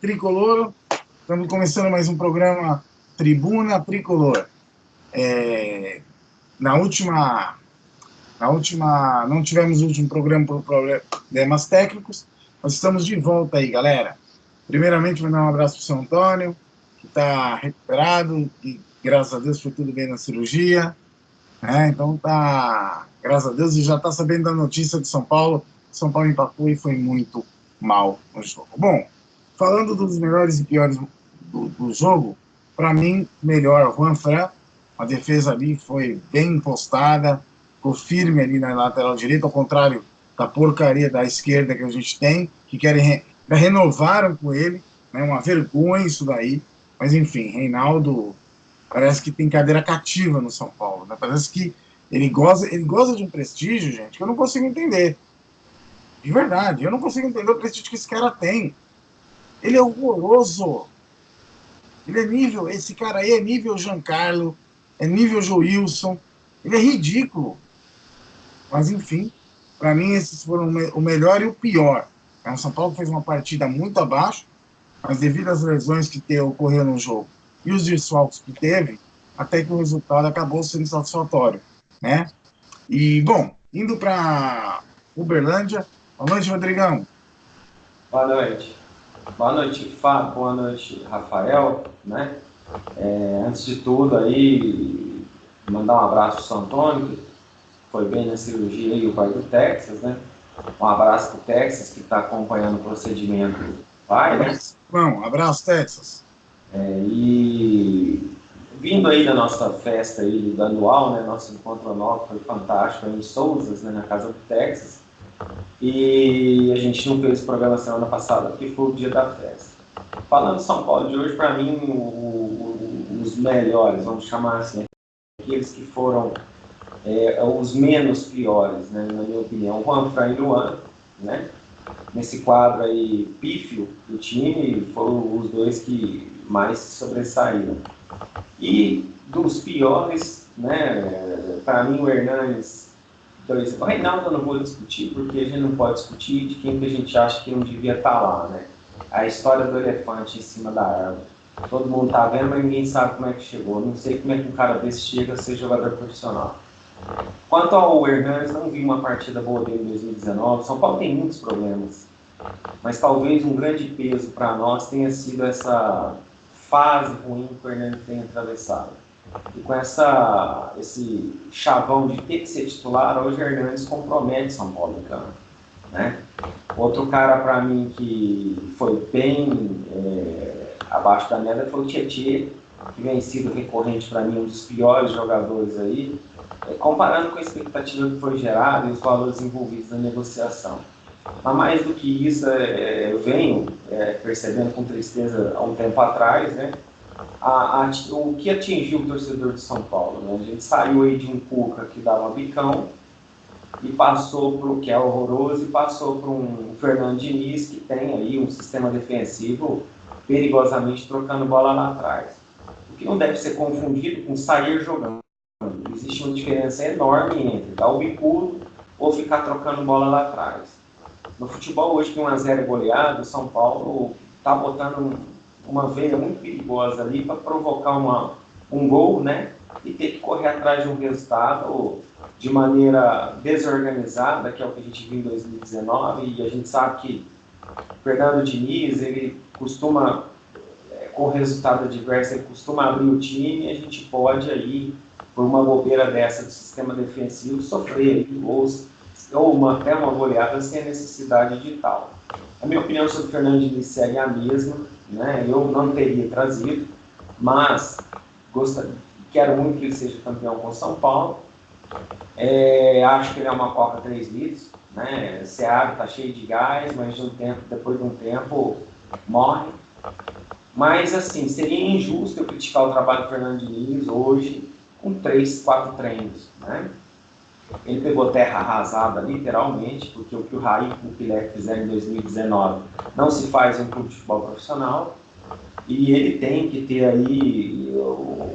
Tricolor, estamos começando mais um programa Tribuna Tricolor. Não tivemos o último programa por problemas técnicos, nós estamos de volta aí, galera. Primeiramente, vou dar um abraço para o São Antônio, que está recuperado, e graças a Deus foi tudo bem na cirurgia. Então tá, graças a Deus, e já está sabendo da notícia de São Paulo. São Paulo empatou e foi muito mal no jogo. Bom, falando dos melhores e piores do jogo, para mim, melhor Juan Fran. A defesa ali foi bem postada, ficou firme ali na lateral direita, ao contrário da porcaria da esquerda que a gente tem, que querem renovaram com ele, né? Uma vergonha isso daí. Mas enfim, Reinaldo parece que tem cadeira cativa no São Paulo, né? Parece que ele goza de um prestígio, gente, que eu não consigo entender. De verdade, eu não consigo entender o prestígio que esse cara tem. Ele é horroroso. Esse cara aí é nível Giancarlo, é nível Joilson. Ele é ridículo. Mas enfim, para mim esses foram o melhor e o pior. O São Paulo fez uma partida muito abaixo, mas devido às lesões que ocorreram no jogo e os desfalques que teve, até que o resultado acabou sendo satisfatório, né? E, bom, indo para Uberlândia. Boa noite, Rodrigão. Boa noite. Boa noite, Fábio. Boa noite, Rafael, né? Antes de tudo aí, mandar um abraço pro São Antônio, que foi bem na cirurgia aí, o pai do Texas, né? Um abraço pro Texas, que está acompanhando o procedimento do pai, né? Bom, abraço, Texas. E vindo aí da nossa festa aí do anual, né? Nosso encontro anual foi fantástico aí em Souzas, né? Na casa do Texas. E a gente não fez programa semana passada, porque foi o dia da festa. Falando de São Paulo de hoje, para mim, os melhores, vamos chamar assim, aqueles que foram os menos piores, né, na minha opinião, Juan Fran e Luan, né? Nesse quadro aí, pífio do time, foram os dois que mais sobressaíram. E dos piores, né, para mim, o Hernanes, o Reinaldo eu não vou discutir, porque a gente não pode discutir de quem que a gente acha que não devia estar lá, né? A história do elefante em cima da árvore. Todo mundo tá vendo, mas ninguém sabe como é que chegou. Não sei como é que um cara desse chega a ser jogador profissional. Quanto ao Hernanes, não vi uma partida boa dele em 2019. São Paulo tem muitos problemas, mas talvez um grande peso para nós tenha sido essa fase ruim que o Hernanes tem atravessado. E com esse chavão de ter que ser titular, hoje o Hernanes compromete São Paulo em campo, né? Outro cara para mim que foi bem abaixo da média foi o Tietê, que vem sido recorrente para mim, um dos piores jogadores aí, comparando com a expectativa que foi gerada e os valores envolvidos na negociação. Mas mais do que isso, eu venho percebendo com tristeza há um tempo atrás, né? O que atingiu o torcedor de São Paulo, né? A gente saiu aí de um Cuca que dava bicão e passou para o que é horroroso e passou para um Fernando Diniz que tem aí um sistema defensivo perigosamente trocando bola lá atrás. O que não deve ser confundido com sair jogando. Existe uma diferença enorme entre dar o bicudo ou ficar trocando bola lá atrás. No futebol hoje que 1-0 é goleado, o São Paulo está botando uma veia muito perigosa ali para provocar um gol, né? E ter que correr atrás de um resultado de maneira desorganizada, que é o que a gente viu em 2019, e a gente sabe que Fernando Diniz, ele costuma, com o resultado adverso, ele costuma abrir o time, e a gente pode aí, por uma bobeira dessa do sistema defensivo, sofrer gols, ou até uma goleada sem a necessidade de tal. A minha opinião sobre o Fernando Diniz segue a mesma, né? Eu não teria trazido, mas quero muito que ele seja campeão com São Paulo. Acho que ele é uma Coca 3 litros, né? Seara está cheio de gás, mas depois de um tempo morre. Mas assim, seria injusto eu criticar o trabalho do Fernando Diniz hoje com 3, 4 treinos, né? Ele pegou terra arrasada, literalmente, porque o que o Raí e o Pilé fizeram em 2019 não se faz em um clube de futebol profissional, e ele tem que ter aí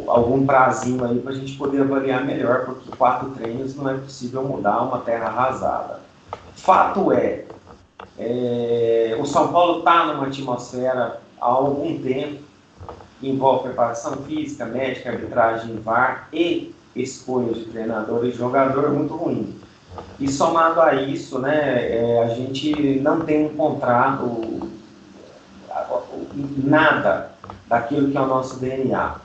algum prazinho aí para a gente poder avaliar melhor, porque 4 treinos não é possível mudar uma terra arrasada. Fato o São Paulo está numa atmosfera há algum tempo, envolve preparação física, médica, arbitragem, VAR e escolha de treinador e jogador, é muito ruim. E somado a isso, né, a gente não tem um contrato, nada daquilo que é o nosso DNA.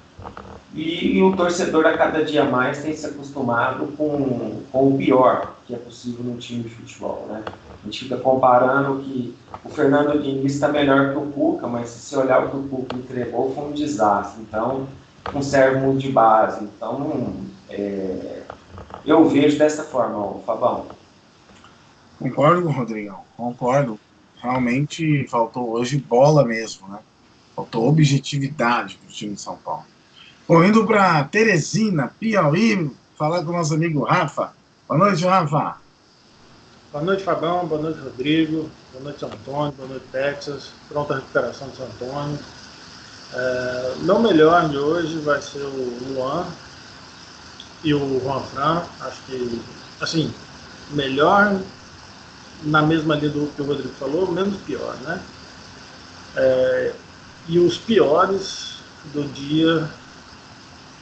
E o torcedor, a cada dia mais, tem se acostumado com o pior que é possível no time de futebol, né? A gente fica comparando que o Fernando Diniz está melhor que o Cuca, mas se você olhar o que o Cuca entregou, foi um desastre. Então, não serve muito de base. Então, eu vejo dessa forma, Fabão. Concordo, Rodrigão, concordo. Realmente faltou hoje bola mesmo, né? Faltou objetividade para o time de São Paulo. Bom, indo para Teresina, Piauí, falar com o nosso amigo Rafa. Boa noite, Rafa. Boa noite, Fabão. Boa noite, Rodrigo. Boa noite, São Antônio. Boa noite, Texas. Pronta a recuperação de São Antônio. Meu melhor de hoje vai ser o Luan e o Juan Fran. Acho que, assim, melhor na mesma linha do que o Rodrigo falou, menos pior, né? E os piores do dia,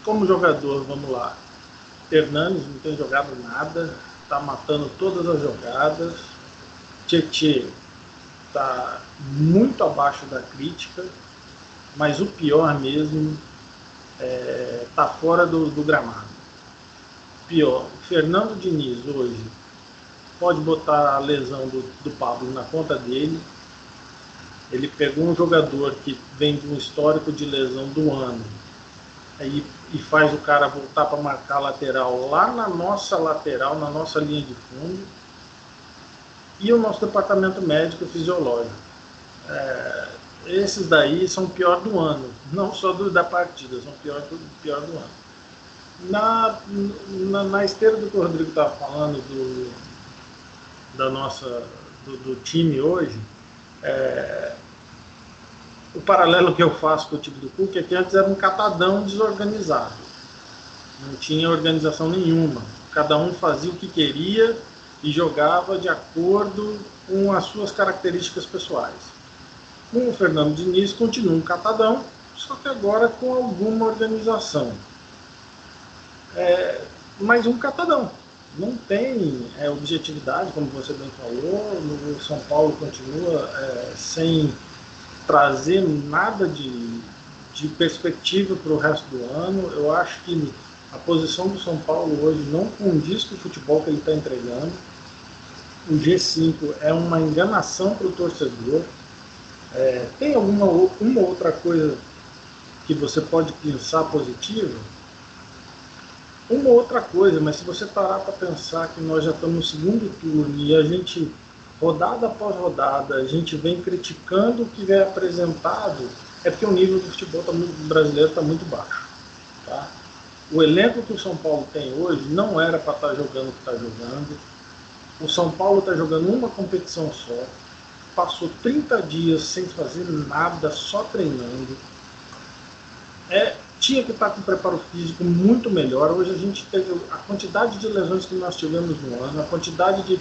como jogador, vamos lá. Hernanes não tem jogado nada, está matando todas as jogadas. Tietê está muito abaixo da crítica, mas o pior mesmo está fora do gramado. Pior, Fernando Diniz hoje pode botar a lesão do Pablo na conta dele. Ele pegou um jogador que vem de um histórico de lesão do ano e faz o cara voltar para marcar lateral lá na nossa lateral, na nossa linha de fundo, e o nosso departamento médico e fisiológico. Esses daí são o pior do ano, não só da partida, são o pior do ano. Na esteira do que o Rodrigo estava falando do time hoje, o paralelo que eu faço com o time do Cuca é que antes era um catadão desorganizado. Não tinha organização nenhuma. Cada um fazia o que queria e jogava de acordo com as suas características pessoais. Com o Fernando Diniz continua um catadão, só que agora com alguma organização. Mas um catadão. Não tem objetividade, como você bem falou. O São Paulo continua sem trazer nada de perspectiva para o resto do ano. Eu acho que a posição do São Paulo hoje não condiz com o futebol que ele está entregando. O G5 é uma enganação para o torcedor. Tem uma outra coisa que você pode pensar positiva? Uma outra coisa, mas se você parar para pensar que nós já estamos no segundo turno e a gente, rodada após rodada, a gente vem criticando o que vem apresentado, é porque o nível do futebol brasileiro está muito baixo. Tá? O elenco que o São Paulo tem hoje não era para estar jogando o que está jogando. O São Paulo está jogando uma competição só, passou 30 dias sem fazer nada, só treinando. Tinha que estar com preparo físico muito melhor. Hoje a gente teve a quantidade de lesões que nós tivemos no ano, a quantidade de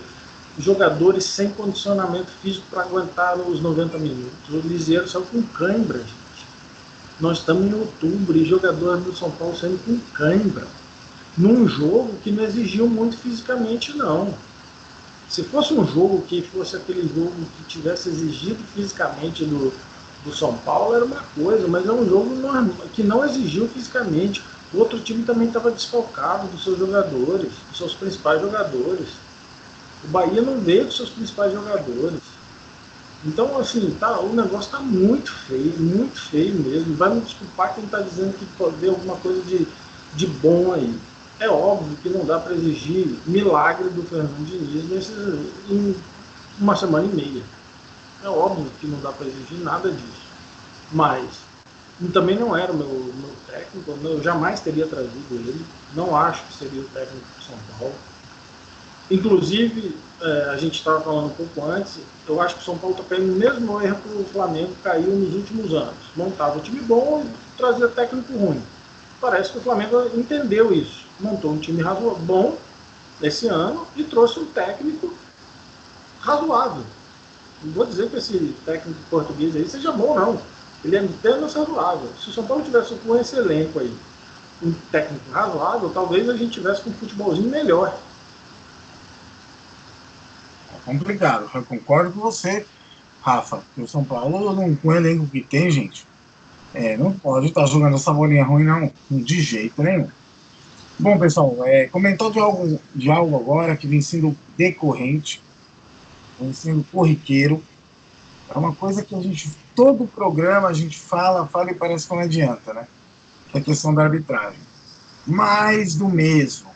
jogadores sem condicionamento físico para aguentar os 90 minutos. O Liseiro saiu com cãibra, gente. Nós estamos em outubro e jogadores do São Paulo saindo com cãibra. Num jogo que não exigiu muito fisicamente, não. Se fosse um jogo que fosse aquele jogo que tivesse exigido fisicamente do São Paulo, era uma coisa, mas é um jogo que não exigiu fisicamente. O outro time também estava desfalcado dos seus jogadores, dos seus principais jogadores. O Bahia não veio dos seus principais jogadores. Então, assim, o negócio está muito feio mesmo. Vai me desculpar quem está dizendo que pode ver alguma coisa de bom aí. É óbvio que não dá para exigir milagre do Fernando Diniz em uma semana e meia. É óbvio que não dá para exigir nada disso. Mas também não era o meu técnico, eu jamais teria trazido ele. Não acho que seria o técnico do São Paulo. Inclusive, a gente estava falando um pouco antes, eu acho que o São Paulo está caindo no mesmo erro que o Flamengo caiu nos últimos anos. Montava um time bom e trazia técnico ruim. Parece que o Flamengo entendeu isso. Montou um time bom esse ano e trouxe um técnico razoável. Não vou dizer que esse técnico português aí seja bom, não. Ele é apenas razoável. Se o São Paulo tivesse com esse elenco aí, um técnico razoável, talvez a gente tivesse com um futebolzinho melhor. É complicado. Eu concordo com você, Rafa, que o São Paulo, com o elenco que tem, gente, não pode estar jogando essa bolinha ruim, não. De jeito nenhum. Bom, pessoal, comentou de algo agora que vem sendo decorrente, vem sendo corriqueiro. É uma coisa que todo programa a gente fala e parece que não adianta, né? Que é a questão da arbitragem. Mais do mesmo.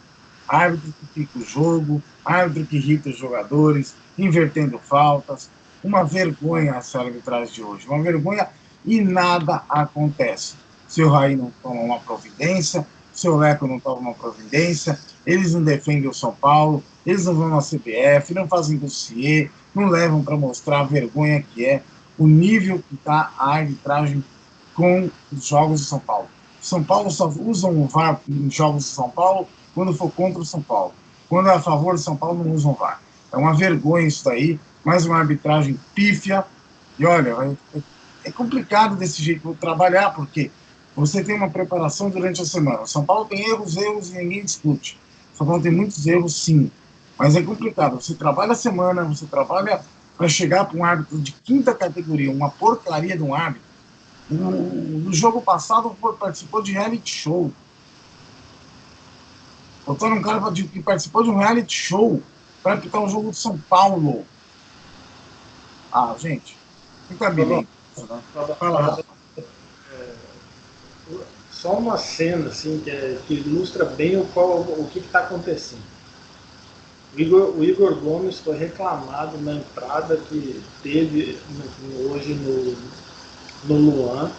Árbitro que fica o jogo, árbitro que irrita os jogadores, invertendo faltas. Uma vergonha essa arbitragem de hoje. Uma vergonha e nada acontece. Seu Raí não toma uma providência, seu Leco não toma uma providência, eles não defendem o São Paulo, eles não vão na CBF, não fazem dossiê, não levam para mostrar a vergonha que é o nível que está a arbitragem com os jogos de São Paulo. São Paulo só usam o VAR em jogos de São Paulo quando for contra o São Paulo. Quando é a favor do São Paulo, não usam VAR. É uma vergonha isso daí, mais uma arbitragem pífia. E olha, é complicado desse jeito trabalhar, porque você tem uma preparação durante a semana. O São Paulo tem erros e ninguém discute. O São Paulo tem muitos erros, sim. Mas é complicado. Você trabalha a semana, você trabalha para chegar para um árbitro de quinta categoria, uma porcaria de um árbitro. No jogo passado, participou de reality show. Botaram um cara que participou de um reality show para apitar um jogo de São Paulo. Ah, gente, fica bem. Fala. Só uma cena assim, que ilustra bem o que está acontecendo. O Igor Gomes foi reclamado na entrada que teve hoje no Luan,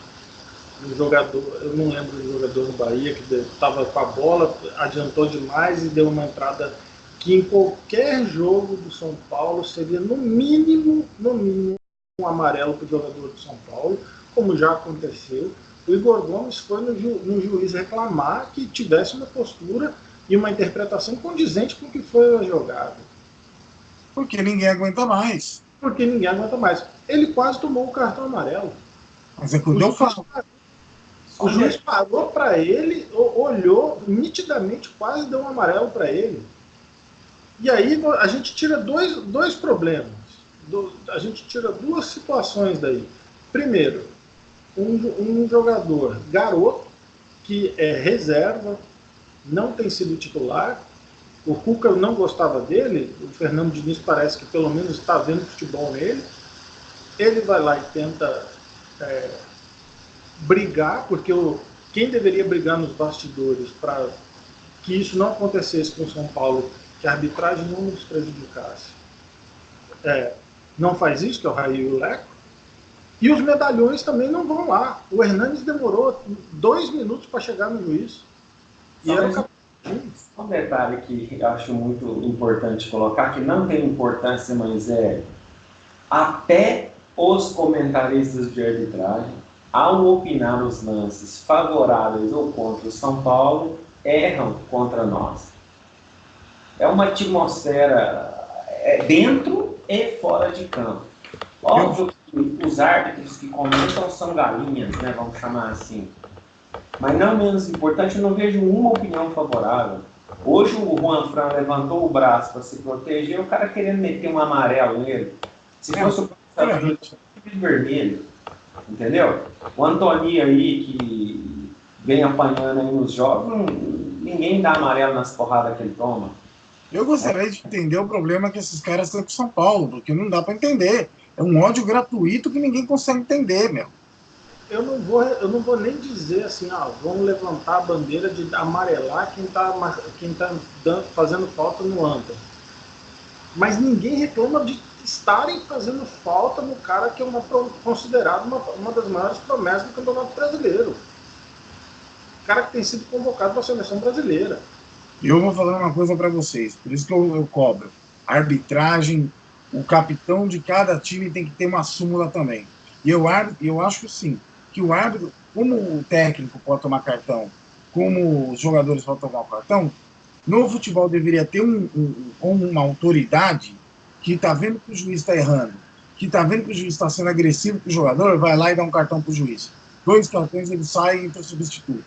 um jogador, eu não lembro do jogador do Bahia, que estava com a bola, adiantou demais e deu uma entrada que em qualquer jogo do São Paulo seria no mínimo um amarelo para o jogador do São Paulo, como já aconteceu. O Igor Gomes foi no juiz reclamar que tivesse uma postura e uma interpretação condizente com o que foi a jogada. Porque ninguém aguenta mais. Ele quase tomou o cartão amarelo. Mas é que eu falo. O juiz parou para ele, olhou nitidamente, quase deu um amarelo para ele. E aí a gente tira dois problemas. A gente tira duas situações daí. Primeiro, um jogador garoto, que é reserva, não tem sido titular. O Cuca não gostava dele, o Fernando Diniz parece que pelo menos está vendo futebol nele. Ele vai lá e tenta brigar, porque quem deveria brigar nos bastidores para que isso não acontecesse com o São Paulo, que a arbitragem não nos prejudicasse, não faz isso, que é o Raí e o Leco. E os medalhões também não vão lá. O Hernanes demorou 2 minutos para chegar no juiz. E era o capitão. Um detalhe que eu acho muito importante colocar, que não tem importância, mas até os comentaristas de arbitragem, ao opinar os lances favoráveis ou contra o São Paulo, erram contra nós. É uma atmosfera dentro e fora de campo. Óbvio que os árbitros que comentam são galinhas, né, vamos chamar assim. Mas não menos importante, eu não vejo uma opinião favorável. Hoje o Juan Fran levantou o braço para se proteger, o cara querendo meter um amarelo nele. Se fosse o vermelho, entendeu? O Antoni aí, que vem apanhando aí nos jogos, ninguém dá amarelo nas porradas que ele toma. Eu gostaria de entender o problema que esses caras têm com São Paulo, porque não dá para entender. É um ódio gratuito que ninguém consegue entender, meu. Eu não vou nem dizer assim, vamos levantar a bandeira de amarelar quem tá fazendo falta no anta. Mas ninguém reclama de estarem fazendo falta no cara que é considerado uma das maiores promessas do Campeonato Brasileiro. O cara que tem sido convocado para a seleção brasileira. Eu vou falar uma coisa para vocês, por isso que eu cobro. A arbitragem, o capitão de cada time tem que ter uma súmula também. E eu acho sim, que o árbitro, como o técnico pode tomar cartão, como os jogadores podem tomar cartão, no futebol deveria ter uma autoridade que está vendo que o juiz está errando, que está vendo que o juiz está sendo agressivo com o jogador, vai lá e dá um cartão para o juiz. 2 cartões, ele sai e entra substituto.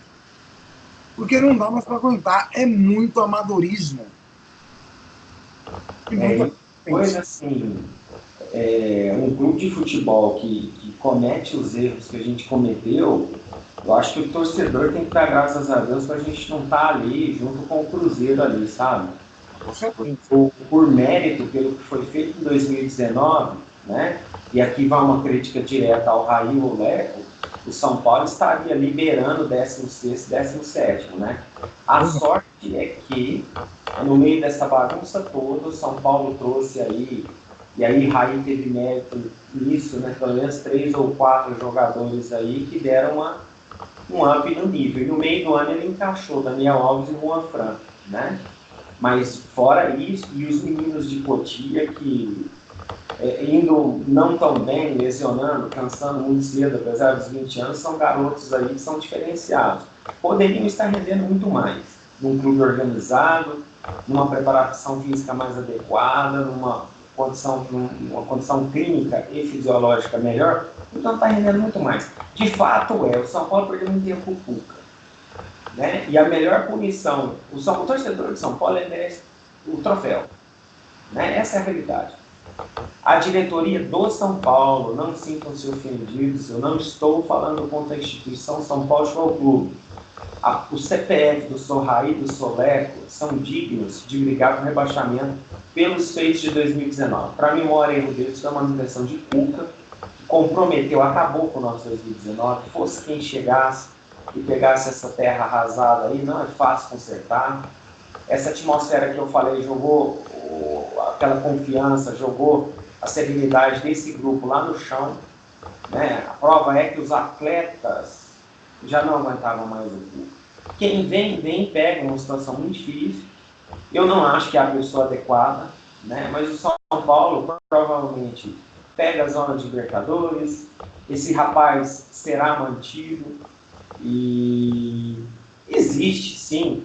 Porque não dá mais para aguentar. É muito amadorismo. Coisa assim, um clube de futebol que comete os erros que a gente cometeu, eu acho que o torcedor tem que dar graças a Deus para a gente não estar ali junto com o Cruzeiro ali, sabe? Por mérito, pelo que foi feito em 2019, né? E aqui vai uma crítica direta ao Raí ou Leco, o São Paulo estaria liberando o 16º, 17º, né? A sorte é que, no meio dessa bagunça toda, o São Paulo trouxe aí, e aí Raí teve mérito nisso, né? Pelo menos 3 ou 4 jogadores aí que deram um up no nível. E no meio do ano ele encaixou Daniel Alves e Juan Fran, né? Mas fora isso, e os meninos de Cotia que indo não tão bem, lesionando, cansando muito cedo, apesar dos 20 anos, são garotos aí que são diferenciados. Poderiam estar rendendo muito mais num clube organizado, numa preparação física mais adequada, numa condição clínica e fisiológica melhor, então está rendendo muito mais. De fato, o São Paulo perdeu muito tempo com o Cuca, né? E a melhor punição, o torcedor de São Paulo merece o troféu, né? Essa é a realidade. A diretoria do São Paulo, não sintam-se ofendidos, eu não estou falando contra a instituição São Paulo Futebol Clube. O CPF do Sorraí e do Soleco são dignos de brigar com rebaixamento pelos feitos de 2019. Para mim, o maior erro deles foi a manutenção de Cuca, que comprometeu, acabou com o nosso 2019, fosse quem chegasse e pegasse essa terra arrasada aí, não é fácil consertar. Essa atmosfera que eu falei jogou aquela confiança, jogou a serenidade desse grupo lá no chão, né? A prova é que os atletas já não aguentavam mais o Cuca. Quem vem, pega uma situação muito difícil. Eu não acho que é a pessoa adequada, né? Mas o São Paulo provavelmente pega a zona de Libertadores, esse rapaz será mantido e existe, sim,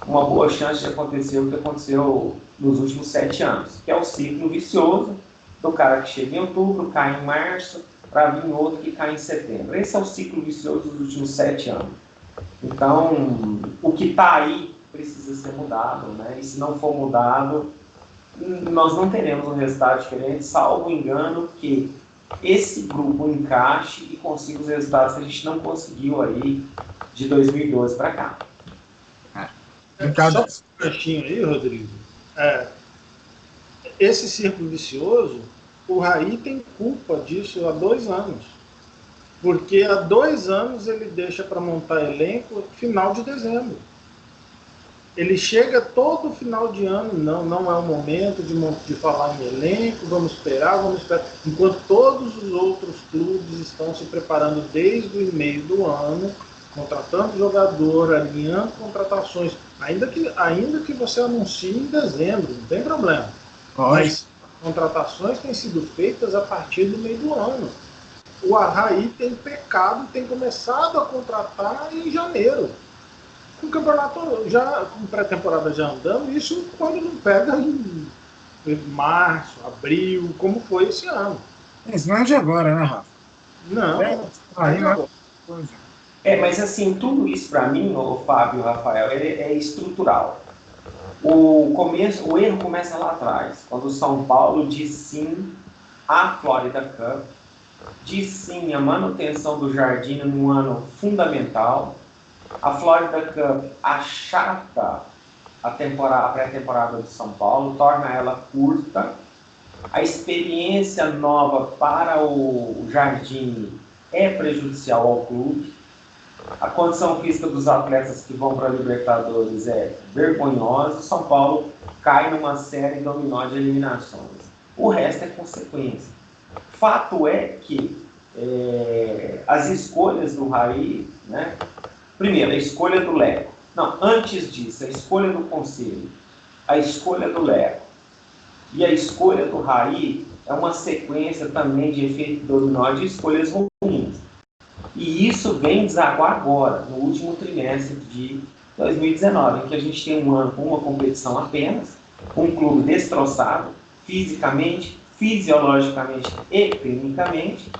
uma boa chance de acontecer o que aconteceu nos últimos 7 anos, que é o ciclo vicioso do cara que chega em outubro, cai em março, para vir outro que cai em setembro. Esse é o ciclo vicioso dos últimos 7 anos. Então, o que está aí precisa ser mudado, né? E se não for mudado, nós não teremos um resultado diferente, salvo engano que esse grupo encaixe e consiga os resultados que a gente não conseguiu aí de 2012 para cá. Só um trechinho aí, Rodrigo. Esse círculo vicioso, o Raí tem culpa disso há 2 anos. Porque há 2 anos ele deixa para montar elenco final de dezembro. Ele chega todo final de ano, não é o momento de falar em elenco, vamos esperar. Enquanto todos os outros clubes estão se preparando desde o meio do ano, contratando jogador, alinhando contratações, ainda que você anuncie em dezembro, não tem problema. Mas contratações têm sido feitas a partir do meio do ano. O Raí tem pecado, tem começado a contratar em janeiro. Com o campeonato com pré-temporada já andando, isso quando não pega em março, abril, como foi esse ano. Isso não é de agora, né, Rafa? Não. Aí não mas assim, tudo isso para mim, o Fábio e o Rafael, ele é estrutural. O erro começa lá atrás, quando o São Paulo diz sim à Florida Cup, diz sim à manutenção do Jardim num ano fundamental. A Florida Cup achata a pré-temporada do São Paulo, torna ela curta. A experiência nova para o Jardim é prejudicial ao clube. A condição física dos atletas que vão para a Libertadores é vergonhosa. O São Paulo cai numa série dominó de eliminações. O resto é consequência. Fato é que as escolhas do Raí, né? Primeiro, a escolha do Leco. Não, antes disso, a escolha do Conselho, a escolha do Leco e a escolha do Raí é uma sequência também de efeito dominó de escolhas ruins. E isso vem desaguar agora, no último trimestre de 2019, em que a gente tem um ano com uma competição apenas, um clube destroçado, fisicamente, fisiologicamente e clinicamente,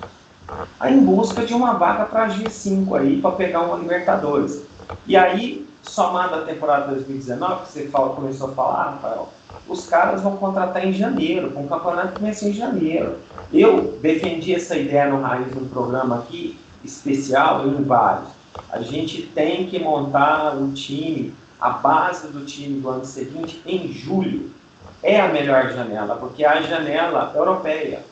em busca de uma vaga para G5 aí, para pegar uma Libertadores. E aí, somado à temporada 2019, que você começou a falar, Rafael, os caras vão contratar em janeiro, com o campeonato que começa em janeiro. Eu defendi essa ideia no Raiz do programa aqui, especial, em vários. A gente tem que montar um time, a base do time do ano seguinte, em julho. É a melhor janela, porque é a janela europeia.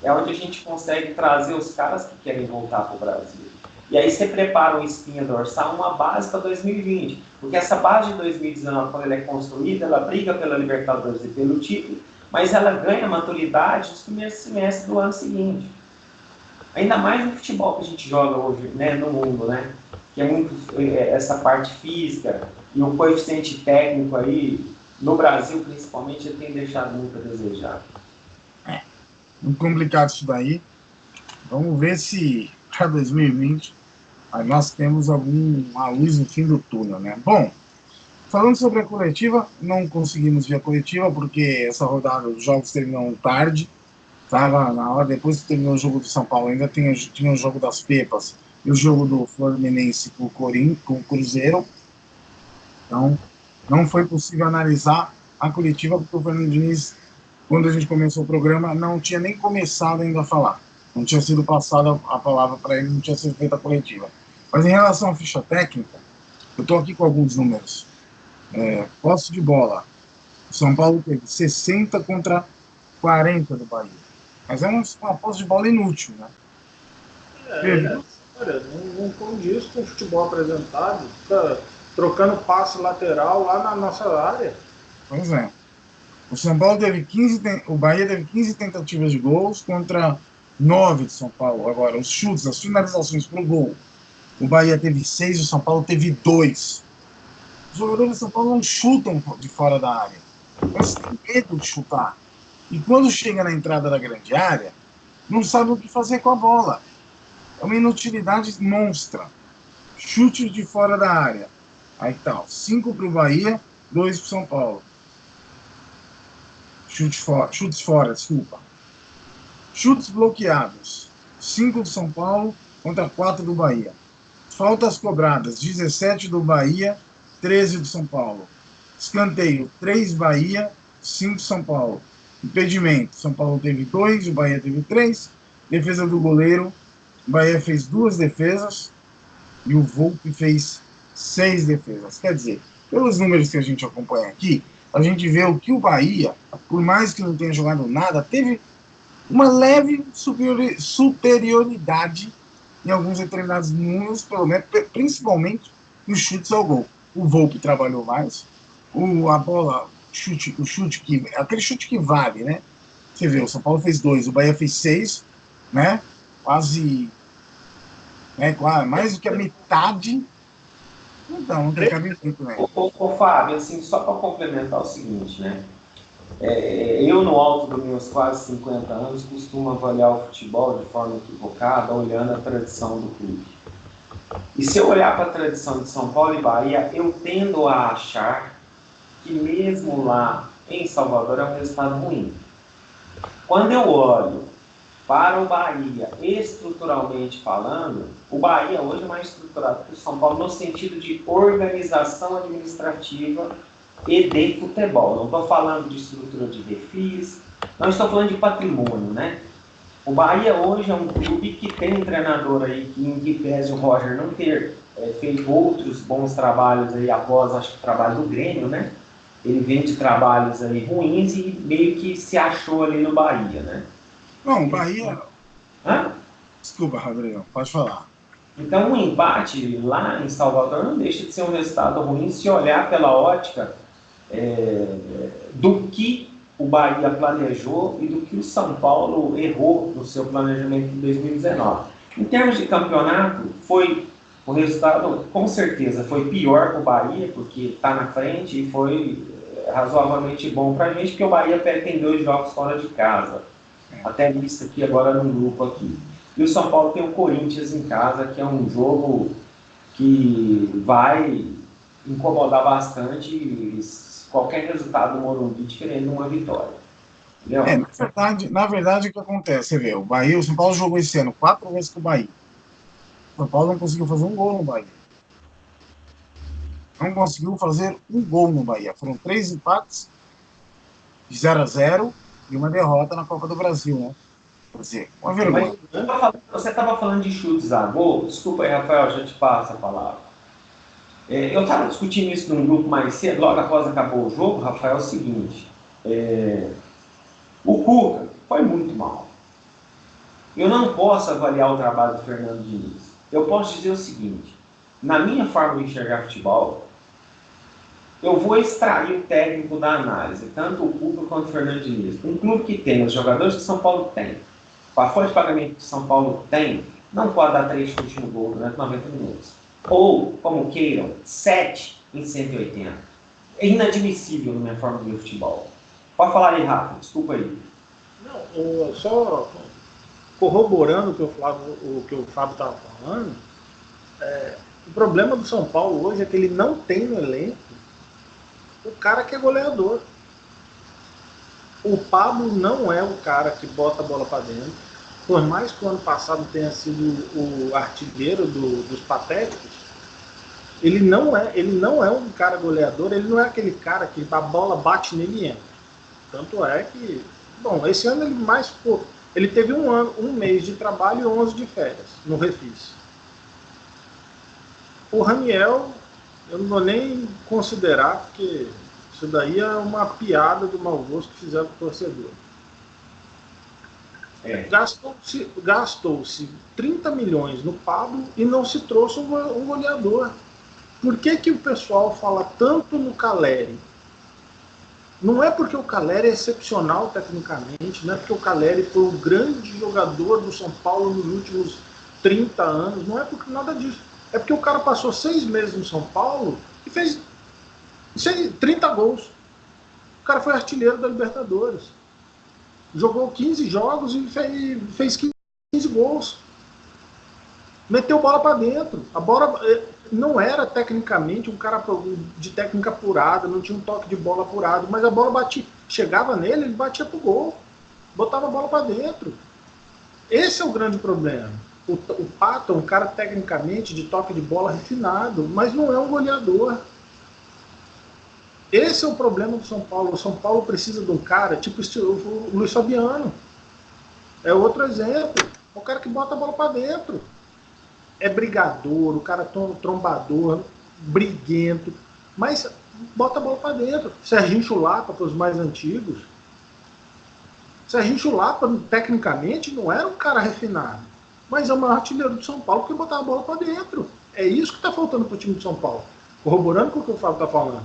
É onde a gente consegue trazer os caras que querem voltar para o Brasil. E aí você prepara uma espinha dorsal, uma base para 2020. Porque essa base de 2019, quando ela é construída, ela briga pela Libertadores e pelo título, mas ela ganha maturidade nos primeiros semestres do ano seguinte. Ainda mais no futebol que a gente joga hoje, né, no mundo, né? Que é muito essa parte física e o coeficiente técnico aí, no Brasil principalmente, ele tem deixado muito a desejar. Muito complicado isso daí. Vamos ver se para 2020 nós temos alguma luz no fim do túnel, né? Bom, falando sobre a coletiva, não conseguimos ver a coletiva porque essa rodada os jogos terminaram tarde. Tava na hora, depois que terminou o jogo do São Paulo, ainda tinha o jogo das Pepas e o jogo do Fluminense com o Cruzeiro. Então, não foi possível analisar a coletiva porque o Fernando Diniz, quando a gente começou o programa, não tinha nem começado ainda a falar. Não tinha sido passada a palavra para ele, não tinha sido feita a coletiva. Mas em relação à ficha técnica, eu estou aqui com alguns números. Posse de bola. O São Paulo teve 60 contra 40 do Bahia. Mas é uma posse de bola inútil, né? Olha, não condiz com o futebol apresentado. Tá trocando passe lateral lá na nossa área. Pois é. O São Paulo teve 15, o Bahia teve 15 tentativas de gols contra 9 de São Paulo. Agora, os chutes, as finalizações para o gol. O Bahia teve 6, o São Paulo teve 2. Os jogadores do São Paulo não chutam de fora da área. Eles têm medo de chutar. E quando chega na entrada da grande área, não sabe o que fazer com a bola. É uma inutilidade monstra. Chutes de fora da área. Aí tá, 5 para o Bahia, 2 para o São Paulo. Chutes fora, desculpa. Chutes bloqueados. 5 do São Paulo contra 4 do Bahia. Faltas cobradas, 17 do Bahia, 13 do São Paulo. Escanteio, 3 Bahia, 5 São Paulo. Impedimento, São Paulo teve 2, o Bahia teve 3. Defesa do goleiro, o Bahia fez 2 defesas e o Volpi fez 6 defesas. Quer dizer, pelos números que a gente acompanha aqui, a gente vê o que o Bahia, por mais que não tenha jogado nada, teve uma leve superioridade em alguns determinados números, pelo menos, principalmente nos chutes ao gol. O Volpi trabalhou mais, a bola, aquele chute que vale, né? Você vê, o São Paulo fez 2, o Bahia fez 6, né? Quase mais do que a metade. Então, não tem cabimento, né? Ô Fábio, assim, só para complementar o seguinte, né? Eu, no alto dos meus quase 50 anos, costumo avaliar o futebol de forma equivocada, olhando a tradição do clube. E se eu olhar para a tradição de São Paulo e Bahia, eu tendo a achar que mesmo lá em Salvador é um resultado ruim. Quando eu olho para o Bahia, estruturalmente falando, o Bahia hoje é mais estruturado que o São Paulo no sentido de organização administrativa e de futebol. Não estou falando de estrutura de refis, não estou falando de patrimônio, né? O Bahia hoje é um clube que tem um treinador aí que, em que pese o Roger não ter feito outros bons trabalhos aí após, acho que o trabalho do Grêmio, né? Ele vem de trabalhos aí ruins e meio que se achou ali no Bahia, né? Não, o Bahia... Desculpa, Rodrigo, pode falar. Então, o embate lá em Salvador não deixa de ser um resultado ruim se olhar pela ótica do que o Bahia planejou e do que o São Paulo errou no seu planejamento de 2019. Em termos de campeonato, o resultado, com certeza, foi pior para o Bahia, porque está na frente e foi razoavelmente bom para a gente, porque o Bahia tem 2 jogos fora de casa. Até lista aqui agora no grupo aqui. E o São Paulo tem o Corinthians em casa, que é um jogo que vai incomodar bastante qualquer resultado do Morumbi diferente de uma vitória. Entendeu? Na verdade, o que acontece? Você vê, o São Paulo jogou esse ano 4 vezes com o Bahia. O São Paulo não conseguiu fazer um gol no Bahia. Não conseguiu fazer um gol no Bahia. Foram 3 empates de 0-0 e uma derrota na Copa do Brasil, né? Quer dizer, uma vergonha. Você estava falando de chutes a gol. Desculpa aí, Rafael, já te passo a palavra. Eu estava discutindo isso num grupo mais cedo, logo após acabou o jogo, Rafael, é o seguinte. O Cuca foi muito mal. Eu não posso avaliar o trabalho do Fernando Diniz. Eu posso dizer o seguinte: na minha forma de enxergar futebol, eu vou extrair o técnico da análise, tanto o Cuca quanto o Fernando Diniz. Um clube que tem os jogadores que São Paulo tem, com a folha de pagamento que São Paulo tem, não pode dar 3 chutes no gol durante 90 minutos. Ou, como queiram, 7 em 180. É inadmissível na minha forma de ver futebol. Pode falar aí, Rafa, desculpa aí. Não, só corroborando o que o Fábio estava falando, o problema do São Paulo hoje é que ele não tem no elenco o cara que é goleador. O Pablo não é o cara que bota a bola para dentro. Por mais que o ano passado tenha sido o artilheiro dos patéticos, ele não é um cara goleador, ele não é aquele cara que a bola bate nele e entra. Tanto é que, bom, esse ano ele teve um mês de trabalho e 11 de férias no Refis. O Raniel, eu não vou nem considerar, porque isso daí é uma piada do mau gosto que fizeram com o torcedor. Gastou-se 30 milhões no Pablo e não se trouxe um goleador. Por que o pessoal fala tanto no Calleri? Não é porque o Calleri é excepcional tecnicamente, não é porque o Calleri foi o grande jogador do São Paulo nos últimos 30 anos, não é porque nada disso. É porque o cara passou 6 meses no São Paulo e fez 30 gols. O cara foi artilheiro da Libertadores. Jogou 15 jogos e fez 15 gols. Meteu bola para dentro. A bola não era tecnicamente um cara de técnica apurada, não tinha um toque de bola apurado, mas a bola chegava nele, ele batia pro gol. Botava a bola para dentro. Esse é o grande problema. O Pato é um cara tecnicamente de toque de bola refinado, mas não é um goleador. Esse é o problema do São Paulo. O São Paulo precisa de um cara tipo o Luiz Fabiano. É outro exemplo. É o cara que bota a bola para dentro. É brigador, o cara é trombador, briguento, mas bota a bola para dentro. Serginho Chulapa, para os mais antigos. Serginho Chulapa, tecnicamente, não era um cara refinado, mas é o maior artilheiro do São Paulo porque botava a bola para dentro. É isso que está faltando para o time de São Paulo. Corroborando com o que o Fábio está falando.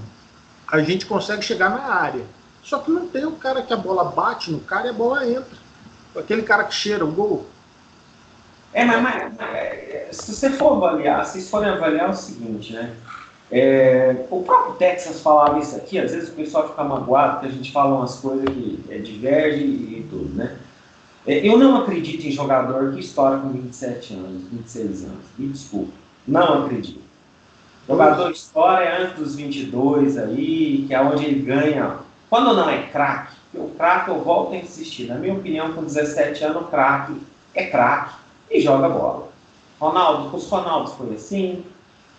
A gente consegue chegar na área. Só que não tem o cara que a bola bate no cara e a bola entra. Aquele cara que cheira o gol. Mas se você for avaliar, se vocês forem avaliar é o seguinte, né? O próprio Texas falava isso aqui, às vezes o pessoal fica magoado porque a gente fala umas coisas que diverge e tudo, né? Eu não acredito em jogador que estoura com 27 anos, 26 anos. Me desculpa. Não acredito. Jogador estoura é antes dos 22 aí, que é onde ele ganha. Quando não é craque, o craque eu volto a insistir. Na minha opinião, com 17 anos, o craque é craque e joga bola. Os Ronaldos foi assim,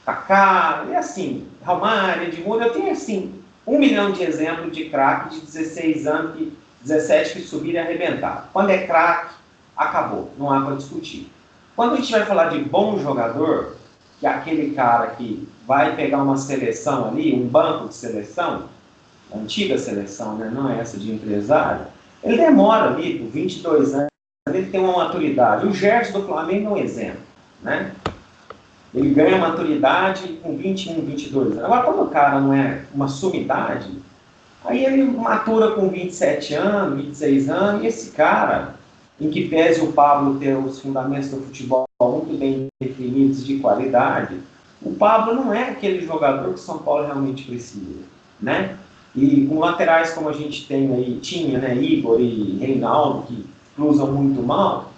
Kaká, é assim, Romário, Edmundo, eu tenho assim, 1 milhão de exemplos de craque de 16 anos, 17 que subiram e arrebentaram. Quando é craque, acabou, não há para discutir. Quando a gente vai falar de bom jogador, que é aquele cara que vai pegar uma seleção ali, um banco de seleção, antiga seleção, né? Não é essa de empresário, ele demora ali, por 22 anos, ele tem uma maturidade. O Gerson do Flamengo é um exemplo, né? Ele ganha maturidade com 21, 22 anos. Agora, quando o cara não é uma sumidade, aí ele matura com 27 anos, 26 anos, e esse cara, em que pese o Pablo ter os fundamentos do futebol muito bem definidos de qualidade, o Pablo não é aquele jogador que o São Paulo realmente precisa, né? E com laterais como a gente tem aí, tinha, né, Igor e Reinaldo, que cruzam muito mal,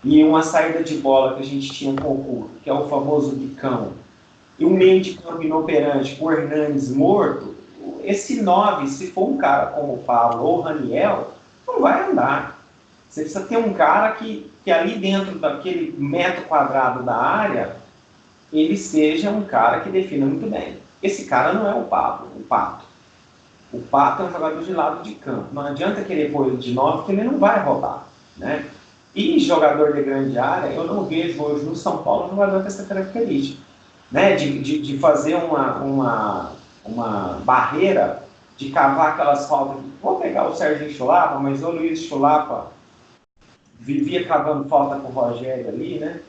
e uma saída de bola que a gente tinha com o Cuca, que é o famoso bicão, e um meio de campo inoperante com o Hernandes morto, esse 9, se for um cara como o Pablo ou o Raniel, não vai andar. Você precisa ter um cara que ali dentro daquele metro quadrado da área, ele seja um cara que defina muito bem. Esse cara não é o Pato. O Pato é um jogador de lado de campo. Não adianta querer pôr ele de 9, porque ele não vai rodar, né? E jogador de grande área, eu não vejo hoje no São Paulo um jogador com essa característica, né? De fazer uma barreira, de cavar aquelas faltas. Vou pegar o Serginho Chulapa, mas o Luiz Chulapa vivia cavando falta com o Rogério ali, né?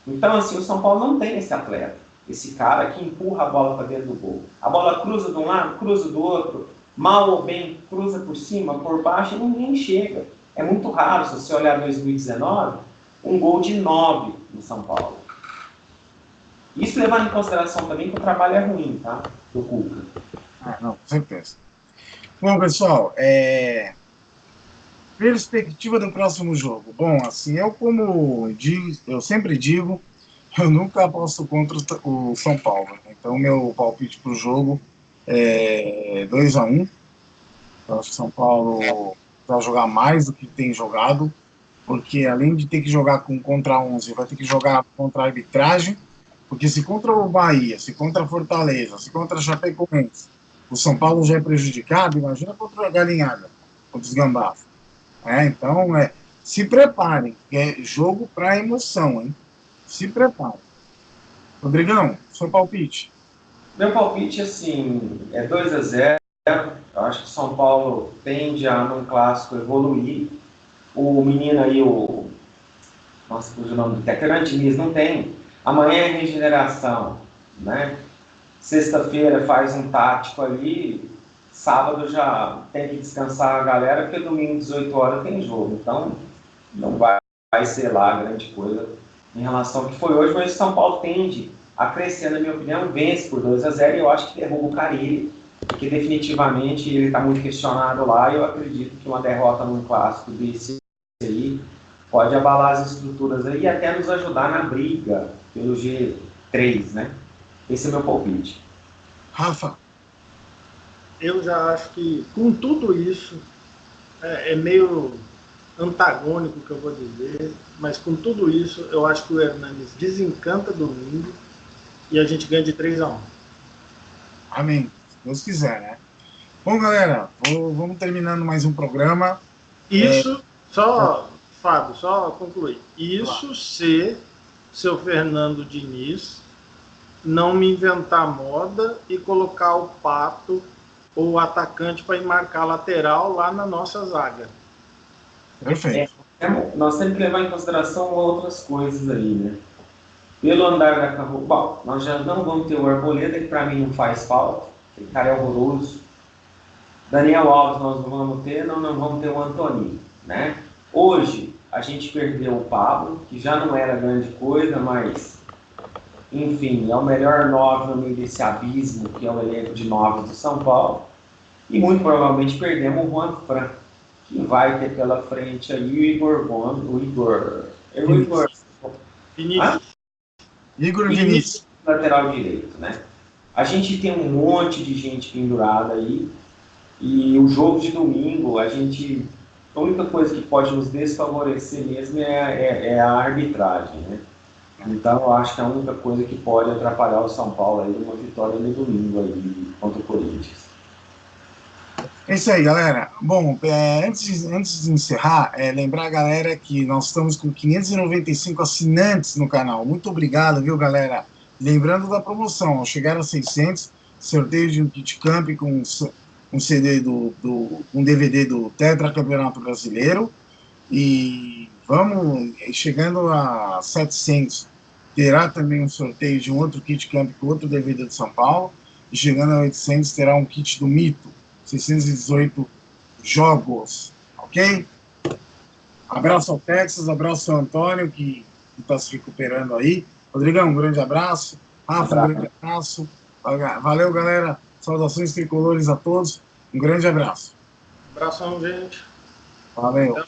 Então, assim, o São Paulo não tem esse atleta, esse cara que empurra a bola para dentro do gol. A bola cruza de um lado, cruza do outro, mal ou bem, cruza por cima, por baixo, e ninguém chega. É muito raro, se você olhar 2019, um gol de 9 no São Paulo. Isso levando em consideração também que o trabalho é ruim, tá? Do Cuca. Não, com certeza. Bom, pessoal, perspectiva do próximo jogo. Bom, assim, eu sempre digo, eu nunca aposto contra o São Paulo. Então, meu palpite para o jogo é 2-1. Eu acho que o São Paulo vai jogar mais do que tem jogado, porque além de ter que jogar contra 11, vai ter que jogar contra a arbitragem, porque se contra o Bahia, se contra a Fortaleza, se contra a Chapecoense, o São Paulo já é prejudicado, imagina contra a Galinhada, contra os Gambás. Então, se preparem, é jogo para emoção, hein? Se preparem. Rodrigão, seu palpite. Meu palpite, assim, é 2-0. Eu acho que o São Paulo tende a, num clássico, evoluir. O menino aí, nossa, o nome do técnico, Diniz, não tem. Amanhã é regeneração, né? Sexta-feira faz um tático ali, sábado já tem que descansar a galera, porque domingo, 18 horas, tem jogo. Então, não vai ser lá grande coisa em relação ao que foi hoje, mas o São Paulo tende a crescer, na minha opinião, vence por 2-0 e eu acho que derruba o Carille, porque definitivamente ele está muito questionado lá e eu acredito que uma derrota num clássico desse aí pode abalar as estruturas aí e até nos ajudar na briga pelo G3, né? Esse é o meu palpite. Rafa. Eu já acho que, com tudo isso, é meio antagônico que eu vou dizer, mas com tudo isso, eu acho que o Hernanes desencanta domingo e a gente ganha de 3-1. Amém. Se Deus quiser, né? Bom, galera, vamos terminando mais um programa. Isso, Fábio, só concluir. Isso se seu Fernando Diniz não me inventar moda e colocar o Pato ou o atacante para ir marcar lateral lá na nossa zaga. Perfeito. Nós temos que levar em consideração outras coisas aí, né? Pelo andar da carruagem, bom, nós já não vamos ter o Arboleda, que para mim não faz falta, aquele cara é horroroso. Daniel Alves nós não vamos ter, não vamos ter o Antony, né? Hoje a gente perdeu o Pablo, que já não era grande coisa, mas enfim, é o melhor 9 no meio desse abismo que é o elenco de 9 do São Paulo. E muito provavelmente perdemos o Juan Fran, que vai ter pela frente aí o Igor Gomes, Igor Vinícius, lateral direito, né? A gente tem um monte de gente pendurada aí, e o jogo de domingo, a única coisa que pode nos desfavorecer mesmo é a arbitragem, né? Então, eu acho que é a única coisa que pode atrapalhar o São Paulo aí numa vitória no domingo aí contra o Corinthians. É isso aí, galera. Bom, antes de encerrar, lembrar a galera que nós estamos com 595 assinantes no canal. Muito obrigado, viu, galera? Lembrando da promoção, ao chegar a 600, sorteio de um kit camp com um CD um DVD do Tetra Campeonato Brasileiro. E vamos, chegando a 700, terá também um sorteio de um outro kit camp com outro DVD de São Paulo. E chegando a 800, terá um kit do Mito. 618 jogos, ok? Abraço ao Texas, abraço ao Antônio, que está se recuperando aí. Rodrigão, um grande abraço. Rafa, um grande abraço. Valeu, galera. Saudações tricolores a todos. Um grande abraço. Abração, gente. Valeu.